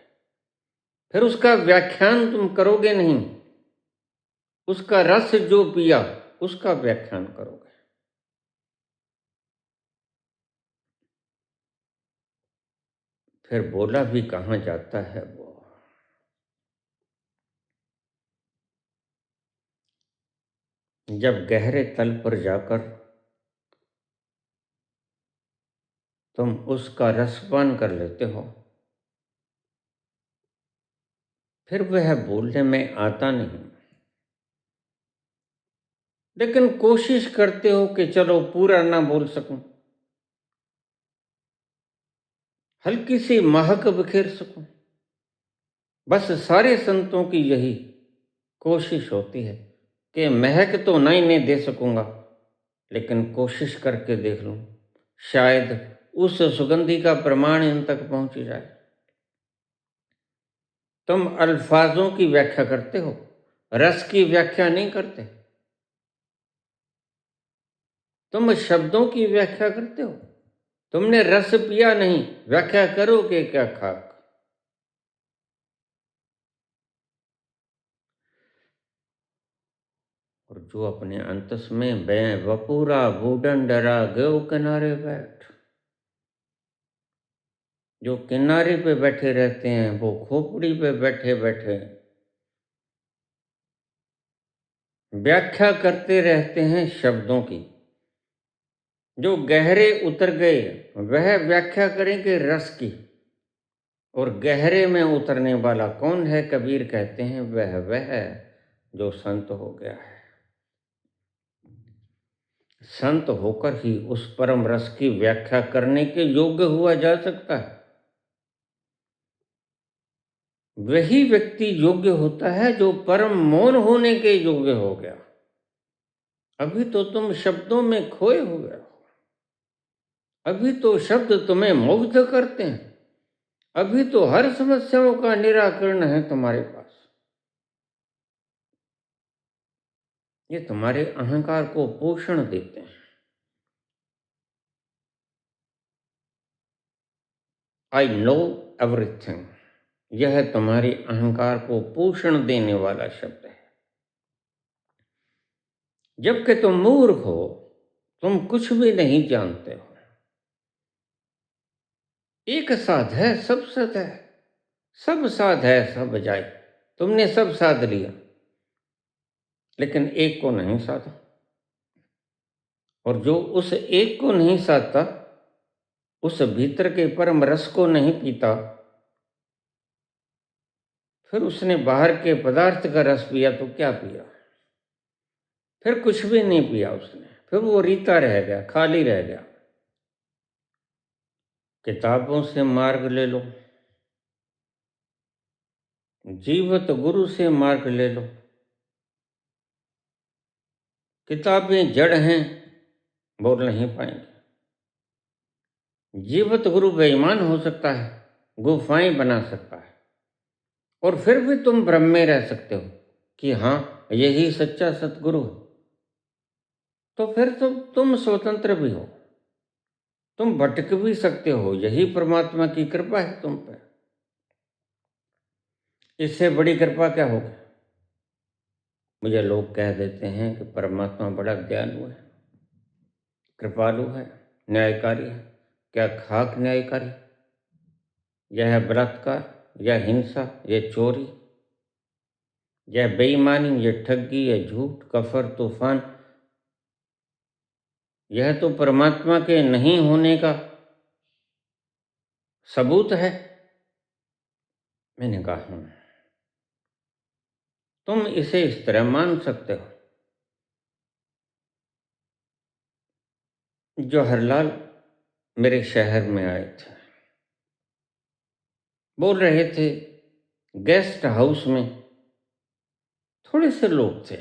फिर उसका व्याख्यान तुम करोगे नहीं, उसका रस जो पिया उसका व्याख्यान करोगे। फिर बोला भी कहाँ जाता है वो। जब गहरे तल पर जाकर तुम उसका रसपान कर लेते हो, फिर वह बोलने में आता नहीं, लेकिन कोशिश करते हो कि चलो पूरा ना बोल सकूं, हल्की सी महक बिखेर सकूं। बस सारे संतों की यही कोशिश होती है कि महक तो नहीं दे सकूंगा, लेकिन कोशिश करके देख लूं, शायद उस सुगंधी का प्रमाण इन तक पहुंच जाए। तुम अल्फाजों की व्याख्या करते हो, रस की व्याख्या नहीं करते। तुम शब्दों की व्याख्या करते हो, तुमने रस पिया नहीं, व्याख्या करोगे क्या खाक। और जो अपने अंतस में मैं बपूरा बूढ़न डरा गयो किनारे बैठ, जो किनारे पे बैठे रहते हैं, वो खोपड़ी पे बैठे बैठे व्याख्या करते रहते हैं शब्दों की। जो गहरे उतर गए वह व्याख्या करेंगे रस की, और गहरे में उतरने वाला कौन है? कबीर कहते हैं वह जो संत हो गया है। संत होकर ही उस परम रस की व्याख्या करने के योग्य हुआ जा सकता है। वही व्यक्ति योग्य होता है जो परम मौन होने के योग्य हो गया। अभी तो तुम शब्दों में खोए हुए हो, अभी तो शब्द तुम्हें मुग्ध करते हैं, अभी तो हर समस्याओं का निराकरण है तुम्हारे पास। ये तुम्हारे अहंकार को पोषण देते हैं। आई नो एवरीथिंग, यह तुम्हारे अहंकार को पोषण देने वाला शब्द है। जबकि तुम मूर्ख हो, तुम कुछ भी नहीं जानते हो। एक साध है सब सत है, सब साध है सब जाए। तुमने सब साध लिया, लेकिन एक को नहीं साधा, और जो उस एक को नहीं साधता, उस भीतर के परम रस को नहीं पीता, फिर उसने बाहर के पदार्थ का रस पिया तो क्या पिया? फिर कुछ भी नहीं पिया उसने, फिर वो रीता रह गया, खाली रह गया। किताबों से मार्ग ले लो, जीवत गुरु से मार्ग ले लो, किताबें जड़ हैं, बोल नहीं पाएंगे। जीवित गुरु बेईमान हो सकता है, गुफाएं बना सकता है, और फिर भी तुम भ्रम में रह सकते हो कि हाँ यही सच्चा सतगुरु है। तो फिर तो तुम स्वतंत्र भी हो, तुम भटक भी सकते हो, यही परमात्मा की कृपा है तुम पर। इससे बड़ी कृपा क्या होगी? मुझे लोग कह देते हैं कि परमात्मा बड़ा दयालु है, कृपालु है, न्यायकारी है। क्या खाक न्यायकारी? यह बलात्कार, यह हिंसा, यह चोरी, यह बेईमानी, यह ठगी, यह झूठ, कफर, तूफान, यह तो परमात्मा के नहीं होने का सबूत है। मैंने कहा हूं, तुम इसे इस तरह मान सकते हो। जवाहरलाल मेरे शहर में आए थे, बोल रहे थे गेस्ट हाउस में थोड़े से लोग थे,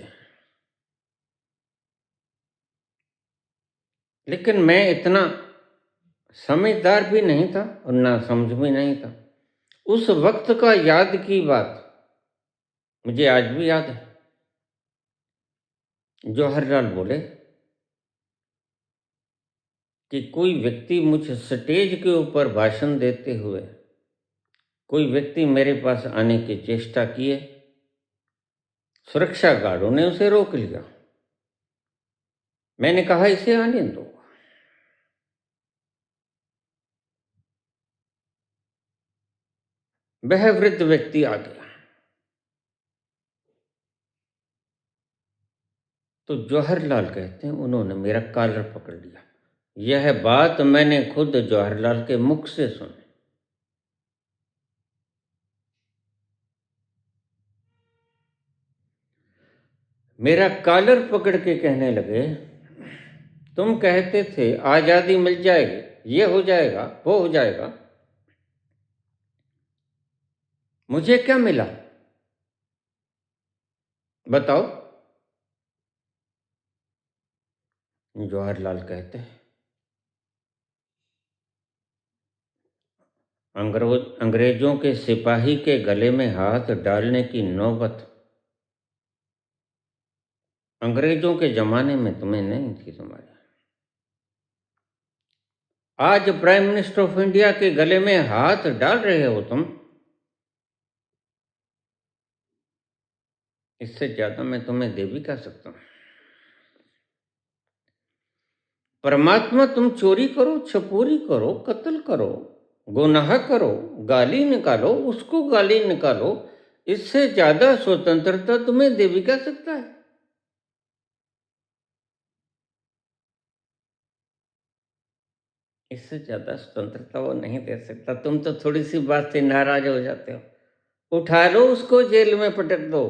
लेकिन मैं इतना समझदार भी नहीं था और ना समझ भी नहीं था। उस वक्त का याद की बात मुझे आज भी याद है। जवाहरलाल बोले कि कोई व्यक्ति मुझे स्टेज के ऊपर भाषण देते हुए, कोई व्यक्ति मेरे पास आने की चेष्टा किए, सुरक्षा गार्डों ने उसे रोक लिया। मैंने कहा इसे आने दो। वह वृद्ध व्यक्ति आ गया तो जवाहरलाल कहते हैं उन्होंने मेरा कॉलर पकड़ लिया। यह बात मैंने खुद जवाहरलाल के मुख से सुनी। मेरा कॉलर पकड़ के कहने लगे, तुम कहते थे आजादी मिल जाएगी, ये हो जाएगा, वो हो जाएगा, मुझे क्या मिला बताओ? जवाहरलाल कहते हैं अंग्रेजों के सिपाही के गले में हाथ डालने की नौबत अंग्रेजों के जमाने में तुम्हें नहीं थी। तुम्हारे आज प्राइम मिनिस्टर ऑफ इंडिया के गले में हाथ डाल रहे हो तुम। इससे ज्यादा मैं तुम्हें दे भी कह सकता हूं। परमात्मा तुम चोरी करो, छपोरी करो, कत्ल करो, गुनाह करो, गाली निकालो, उसको गाली निकालो, इससे ज्यादा स्वतंत्रता तुम्हें दे भी कह सकता है। इससे ज्यादा स्वतंत्रता वो नहीं दे सकता। तुम तो थोड़ी सी बात से नाराज हो जाते हो, उठा लो उसको, जेल में पटक दो।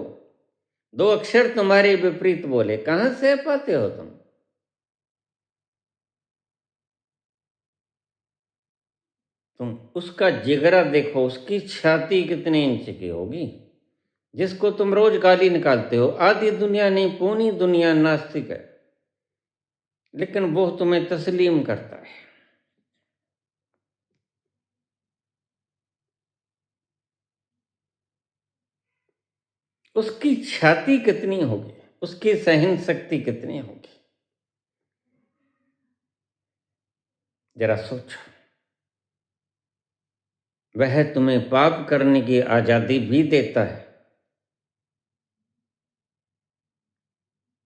दो अक्षर तुम्हारे विपरीत बोले, कहां से पाते हो तुम? तुम उसका जिगरा देखो, उसकी छाती कितने इंच की होगी जिसको तुम रोज गाली निकालते हो। आधी दुनिया नहीं, पूरी दुनिया नास्तिक है, लेकिन वो तुम्हें तस्लीम करता है। उसकी छाती कितनी होगी, उसकी सहन शक्ति कितनी होगी, जरा सोचो। वह तुम्हें पाप करने की आजादी भी देता है।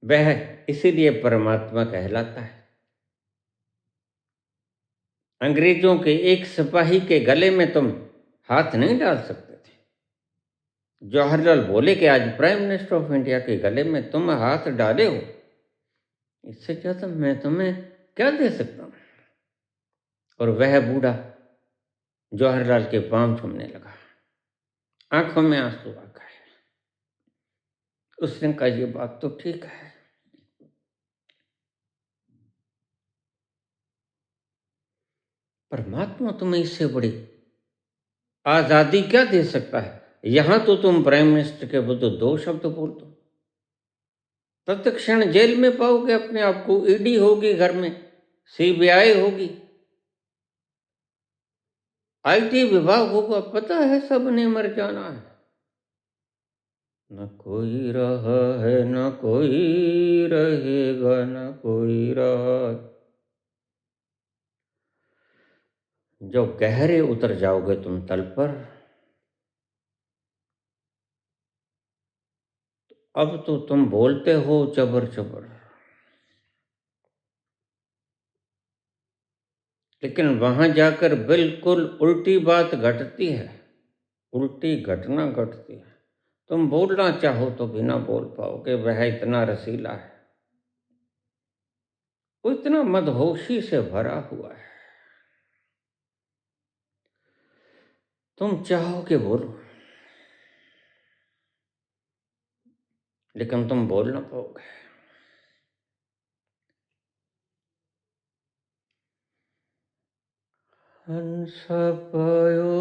वह इसीलिए परमात्मा कहलाता है। अंग्रेजों के एक सिपाही के गले में तुम हाथ नहीं डाल सकते थे। जवाहरलाल बोले कि आज प्राइम मिनिस्टर ऑफ इंडिया के गले में तुम हाथ डाले हो, इससे ज्यादा मैं तुम्हें क्या दे सकता हूं? और वह बूढ़ा जवाहरलाल के पांव छूने लगा, आंखों में आंसू आ गए। उसने कहा ये बात तो ठीक है, परमात्मा तुम्हें इससे बड़ी आजादी क्या दे सकता है? यहां तो तुम प्राइम मिनिस्टर के विरुद्ध दो शब्द बोल दो, तत्क्षण जेल में पाओगे अपने आप को। ईडी होगी घर में, सीबीआई होगी, आईटी विभाग होगा, पता है सबने मर जाना है। न कोई रहा है, न कोई रहेगा, न कोई रहा। जो गहरे उतर जाओगे तुम तल पर, अब तो तुम बोलते हो चबर चबर, लेकिन वहां जाकर बिल्कुल उल्टी बात घटती है, उल्टी घटना घटती है। तुम बोलना चाहो तो भी ना बोल पाओगे, वह इतना रसीला है, वो इतना मदहोशी से भरा हुआ है। तुम चाहो कि बोलो, लेकिन तुम बोल ना पाओगे। हंस पायो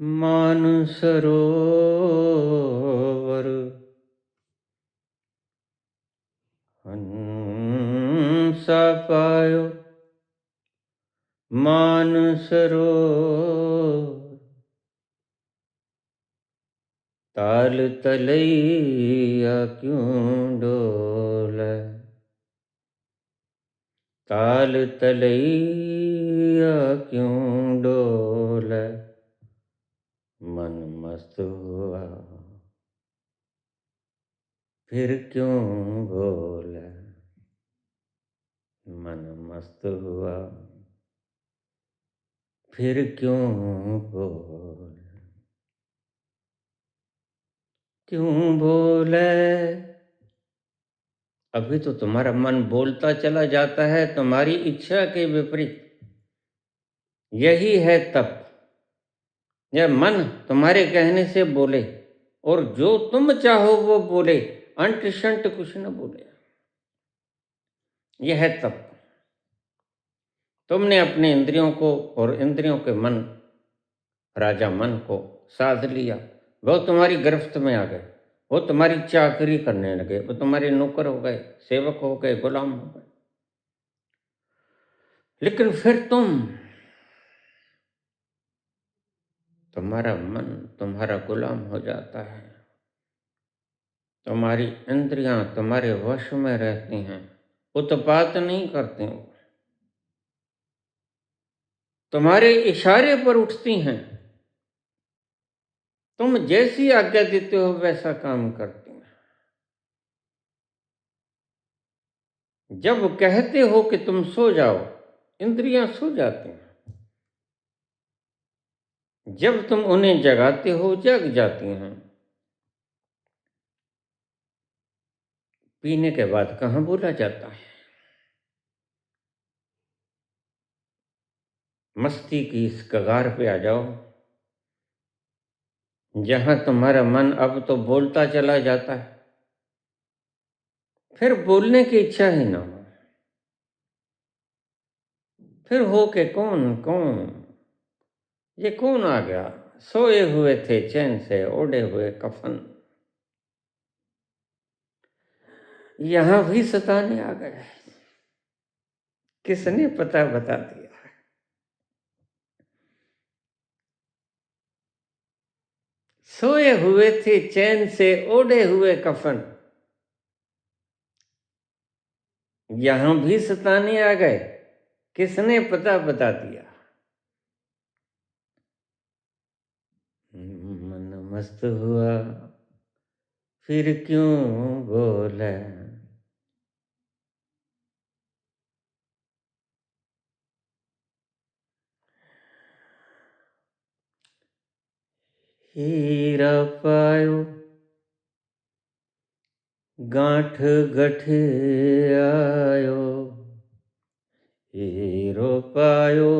मानसरोवर, हंस पायो मानसरोवर, ताल तलैया क्यों डोले, ताल तलैया क्यों डोले, मन मस्त हुआ फिर क्यों बोले, मन मस्त हुआ फिर क्यों बोले, क्यों बोले। अभी तो तुम्हारा मन बोलता चला जाता है तुम्हारी इच्छा के विपरीत। यही है तप। यह मन तुम्हारे कहने से बोले और जो तुम चाहो वो बोले, अंट शंट कुछ न बोले। यह है तप। तुमने अपने इंद्रियों को और इंद्रियों के मन, राजा मन को साध लिया। वो तुम्हारी गिरफ्त में आ गए, वो तुम्हारी चाकरी करने लगे, वो तुम्हारे नौकर हो गए, सेवक हो गए, गुलाम हो गए। लेकिन फिर तुम्हारा मन तुम्हारा गुलाम हो जाता है। तुम्हारी इंद्रियां तुम्हारे वश में रहती हैं, उत्पात नहीं करती, तुम्हारे इशारे पर उठती हैं। तुम जैसी आज्ञा देते हो वैसा काम करती हैं। जब कहते हो कि तुम सो जाओ, इंद्रियां सो जाती हैं। जब तुम उन्हें जगाते हो, जग जाती हैं। पीने के बाद कहाँ बोला जाता है। मस्ती की इस कगार पे आ जाओ जहां तुम्हारा मन अब तो बोलता चला जाता है, फिर बोलने की इच्छा ही ना हो। फिर हो के कौन कौन, ये कौन आ गया। सोए हुए थे चैन से ओढ़े हुए कफन, यहां भी सताने आ गए। किसने पता बता दिया। सोए हुए थे चैन से ओढ़े हुए कफन, यहां भी सताने आ गए। किसने पता बता दिया। मन मस्त हुआ फिर क्यों बोले, हीरा पायो गांठ गठियायो, हीरो पायो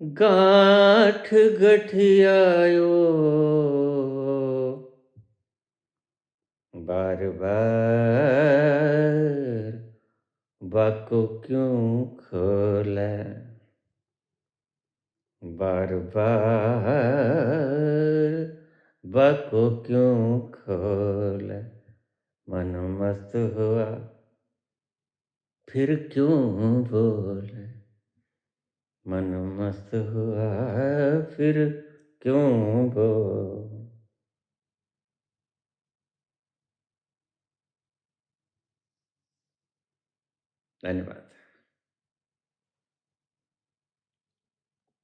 गांठ गठियायो, बार बार बाको क्यों खोला, बार बार बाको क्यों खोला, मन मस्त हुआ, फिर क्यों बोला, मन मस्त हुआ, फिर क्यों बोला। धन्यवाद।